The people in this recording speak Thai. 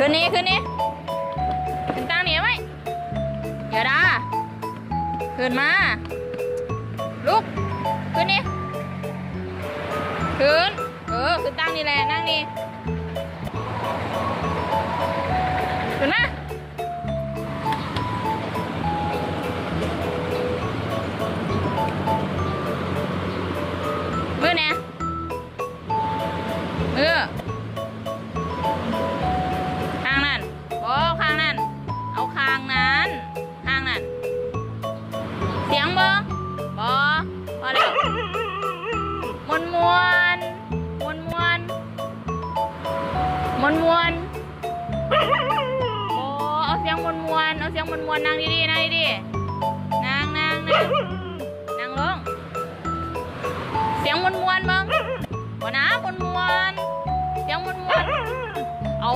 ขึ้นนี่ขึ้นตั้งนี่ไว้อย่าด่าขึ้นมาลุกขึ้นนี่ขึ้นขึ้นตั้งนี่แหละนั่งนี่ขึ้นมามือเนี่ยมือข้างนั้นโอ้ข้างนั้นเอาข้างนั้นข้างนั้นเสียงบ่พอแล้วมวนโอ้เอาเสียงมวนนั่งดีๆนั่งลงเสียงมวนมึงบ่นะมวนเสียงมวนเอา